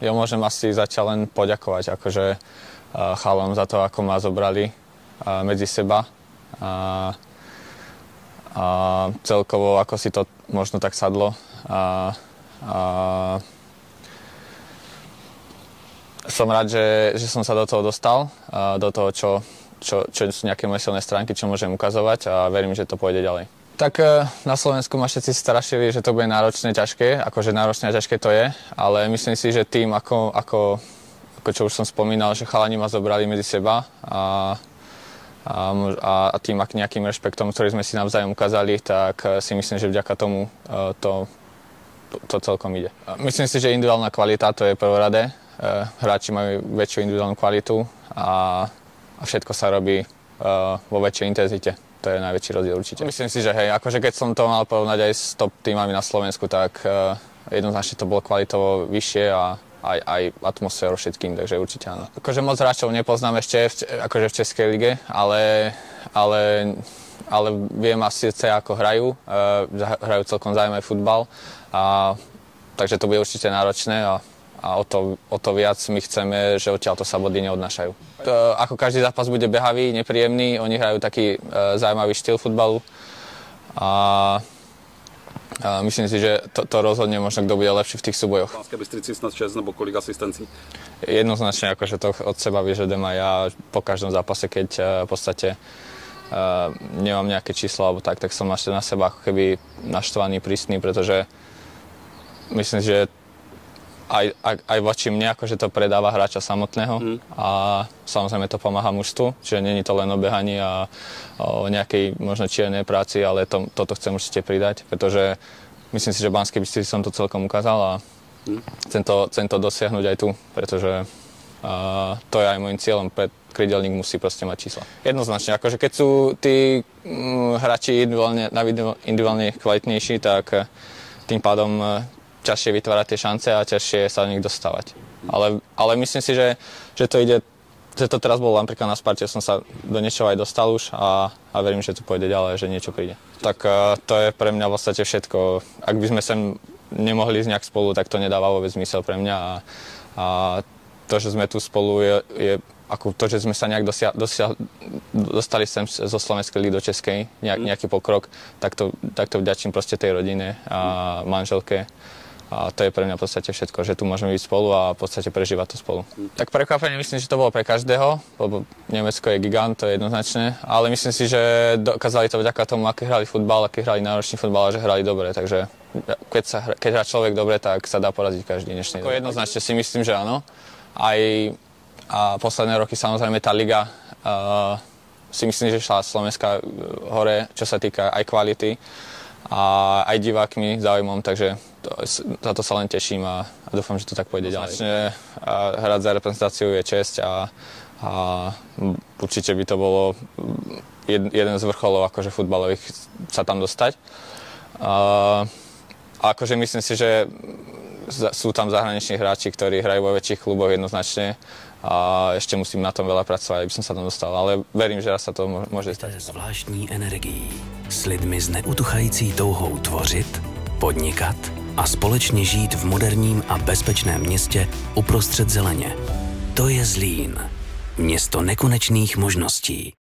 ja môžem asi zatiaľ len poďakovať akože chalom za to, ako ma zobrali medzi seba. A celkovo, ako si to možno tak sadlo. Som rád, že som sa do toho dostal, do toho, čo sú nejaké moje silné stránky, čo môžem ukazovať a verím, že to pôjde ďalej. Tak na Slovensku ma všetci strašili, že to bude náročné, ťažké, akože náročné a ťažké to je, ale myslím si, že tým, ako čo už som spomínal, že chalani ma zobrali medzi seba a tým nejakým rešpektom, ktorý sme si navzájom ukázali, tak si myslím, že vďaka tomu to celkom ide. Myslím si, že individuálna kvalita to je prvoradé. Hráči majú väčšiu individuálnu kvalitu a všetko sa robí vo väčšej intenzite. To je najväčší rozdiel určite. Myslím si, že hej, akože keď som to mal porovnať aj s top týmami na Slovensku, tak jednoznačne to bolo kvalitovo vyššie a aj atmosférou všetkým, takže určite áno. Akože moc hráčov nepoznám ešte akože v Českej lige, ale viem asi ako hrajú celkom zaujímavý futbal, takže to bude určite náročné a o to viac my chceme, že odtiaľto sa body neodnášajú. Ako každý zápas bude behavý, nepríjemný, oni hrajú taký zaujímavý štýl futbalu a myslím si, že to rozhodne možno, kto bude lepší v tých súbojoch. V Banskej Bystrici snad 6 nebo kolik asistencí? Jednoznačne, akože to od seba vyžadujem aj ja po každom zápase, keď v podstate nemám nejaké číslo alebo tak som až na seba ako keby naštvaný, prísny, pretože myslím si, že aj voči mne, akože to predáva hráča samotného a samozrejme to pomáha mužstvu, čiže nie je to len o behaní a o nejakej možno čiernej práci, ale toto chcem určite pridať, pretože myslím si, že v Banskej Bystrici som to celkom ukázal a chcem to dosiahnuť aj tu, pretože to je aj môjim cieľom, krídelník musí proste mať čísla. Jednoznačne, akože keď sú tí hráči individuálne kvalitnejší, tak tým pádom ťažšie vytvárať tie šance a ťažšie sa do nich dostávať. Ale myslím si, že to ide, že to teraz bolo napríklad na Sparte, som sa do niečoho aj dostal už a verím, že to pôjde ďalej, že niečo príde. Tak to je pre mňa v podstate všetko. Ak by sme sem nemohli ísť nejak spolu, tak to nedáva vôbec zmysel pre mňa a to, že sme tu spolu je ako to, že sme sa nejak dostali sem zo Slovenskej ligy do Českej, nejaký pokrok, tak to vďačím proste tej rodine a manželke. A to je pre mňa v podstate všetko, že tu môžeme byť spolu a v podstate prežívať to spolu. Tak prekvapenie myslím, že to bolo pre každého, lebo Nemecko je gigant, to je jednoznačné, ale myslím si, že dokázali to vďaka tomu, aký hrali futbal, aký hrali náročný futbal a že hrali dobre, takže keď hrá človek dobre, tak sa dá poraziť každý dnešný. Jednoznačne si myslím, že áno. A posledné roky samozrejme tá liga si myslím, že šla Slovenska hore, čo sa týka aj kvality a aj divákmi záujmom, takže za to sa len teším a dúfam, že to tak pôjde ďalej. Hrať za reprezentáciu je česť a určite by to bolo jeden z vrcholov akože futbalových sa tam dostať. A akože myslím si, že sú tam zahraniční hráči, ktorí hrajú vo väčších kluboch jednoznačne a ešte musím na tom veľa pracovať, aby som sa tam dostal, ale verím, že raz sa to môže stať. Zvláštní energií, s lidmi s neutuchající touhou tvořit, podnikat a společně žít v moderním a bezpečném městě uprostřed zeleně. To je Zlín, město nekonečných možností.